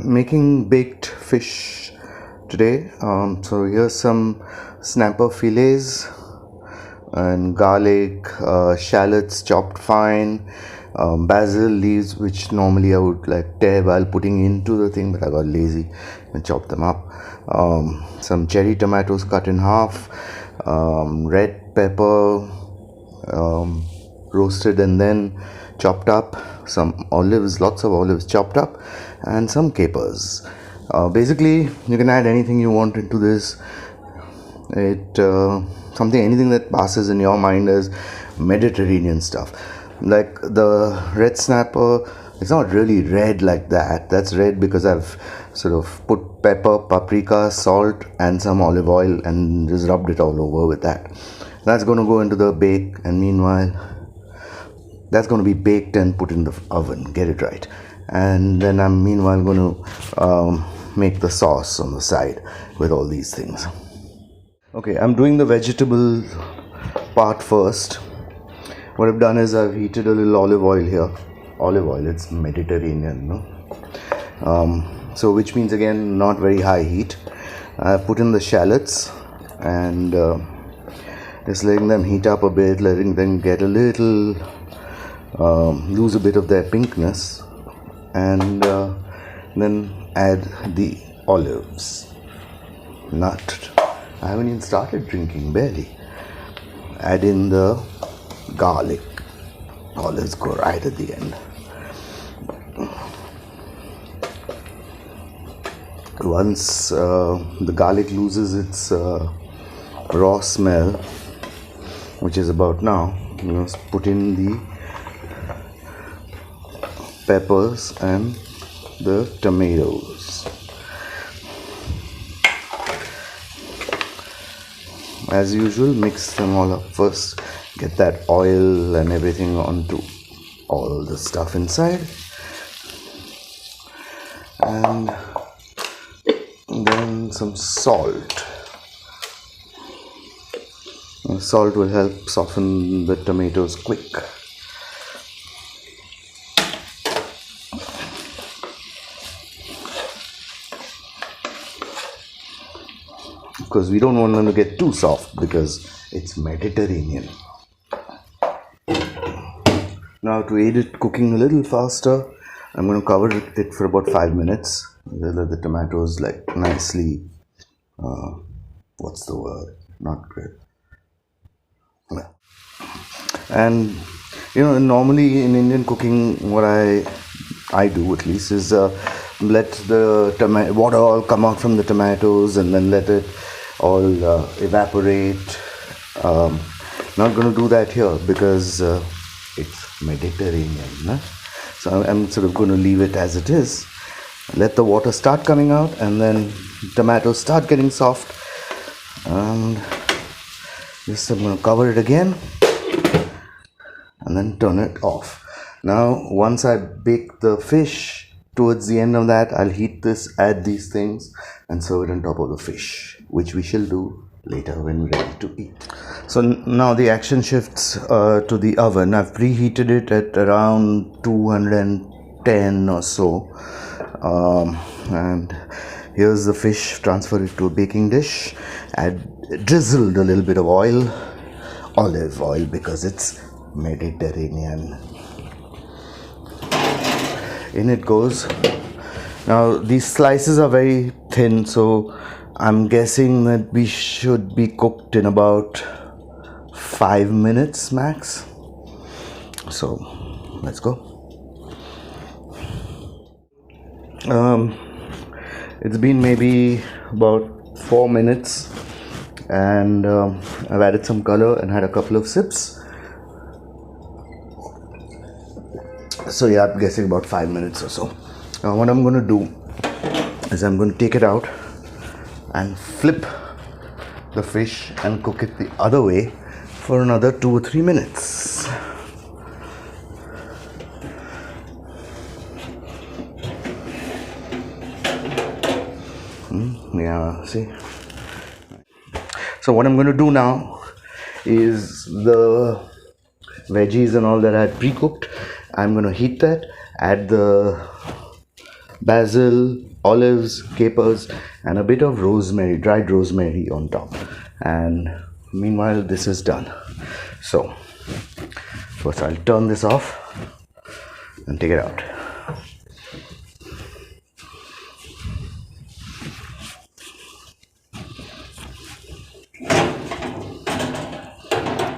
Making baked fish today. So here's some snapper fillets and garlic, shallots chopped fine, basil leaves which normally I would like tear while putting into the thing, but I got lazy and chopped them up. Some cherry tomatoes cut in half, red pepper roasted and then chopped up, some olives, lots of olives chopped up, and some capers. Basically, you can add anything you want into this. Anything that passes in your mind as Mediterranean stuff. Like the red snapper, it's not really red like that. That's red because I've sort of put pepper, paprika, salt, and some olive oil and just rubbed it all over with that. That's going to go into the bake, and meanwhile, that's going to be baked and put in the oven. Get it right. And then I'm meanwhile going to make the sauce on the side with all these things. Okay, I'm doing the vegetable part first. What I've done is I've heated a little olive oil here. Olive oil, it's Mediterranean, no? So which means again not very high heat. I've put in the shallots and just letting them heat up a bit, letting them get a little lose a bit of their pinkness, and then add the olives. Nut. I haven't even started drinking, barely. Add in the garlic. Olives go right at the end. Once the garlic loses its raw smell, which is about now, put in the peppers and the tomatoes. As usual, mix them all up first, get that oil and everything onto all the stuff inside, and then some salt. Salt will help soften the tomatoes quick. Because we don't want them to get too soft because it's Mediterranean. Now to aid it cooking a little faster, I'm going to cover it for about 5 minutes. Let the tomatoes like nicely, what's the word? Not great. Yeah. And normally in Indian cooking, what I do at least is let the water all come out from the tomatoes and then let it all evaporate. Not going to do that here because it's Mediterranean, no? So I'm sort of going to leave it as it is. Let the water start coming out and then tomatoes start getting soft, and just I'm going to cover it again and then turn it off. Now once I bake the fish, towards the end of that I'll heat this, add these things and serve it on top of the fish, which we shall do later when we're ready to eat. So now the action shifts to the oven. I've preheated it at around 210 or so, and here's the fish. Transfer it to a baking dish, drizzled a little bit of oil, olive oil, because it's Mediterranean. In it goes. Now these slices are very thin, so I'm guessing that we should be cooked in about 5 minutes max. So let's go. It's been maybe about 4 minutes, and I've added some color and had a couple of sips. So yeah, I'm guessing about 5 minutes or so. Now what I'm going to do is I'm going to take it out and flip the fish and cook it the other way for another 2 or 3 minutes. Yeah, see. So what I'm going to do now is the veggies and all that I had pre-cooked. I'm going to heat that, add the basil, olives, capers, and a bit of rosemary, dried rosemary on top. And meanwhile, this is done. So, first I'll turn this off and take it out.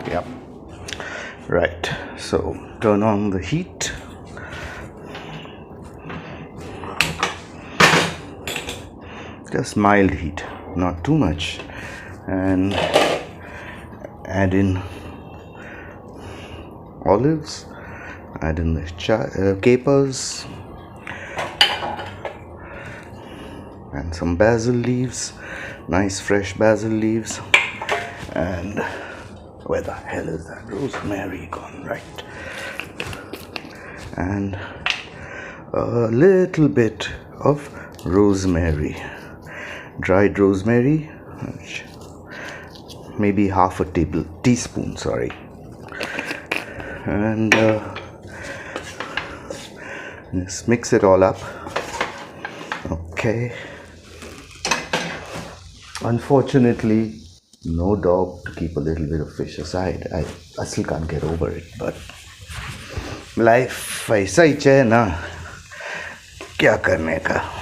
Yep. Right. So, turn on the heat. Just mild heat, not too much, and add in olives, add in the capers, and some basil leaves, nice fresh basil leaves, and where the hell is that rosemary gone? Right, and a little bit of rosemary, dried rosemary, maybe half a teaspoon, sorry, and just mix it all up. Okay, unfortunately no dog to keep a little bit of fish aside. I still can't get over it, but life ऐसा ही है ना, क्या करने का.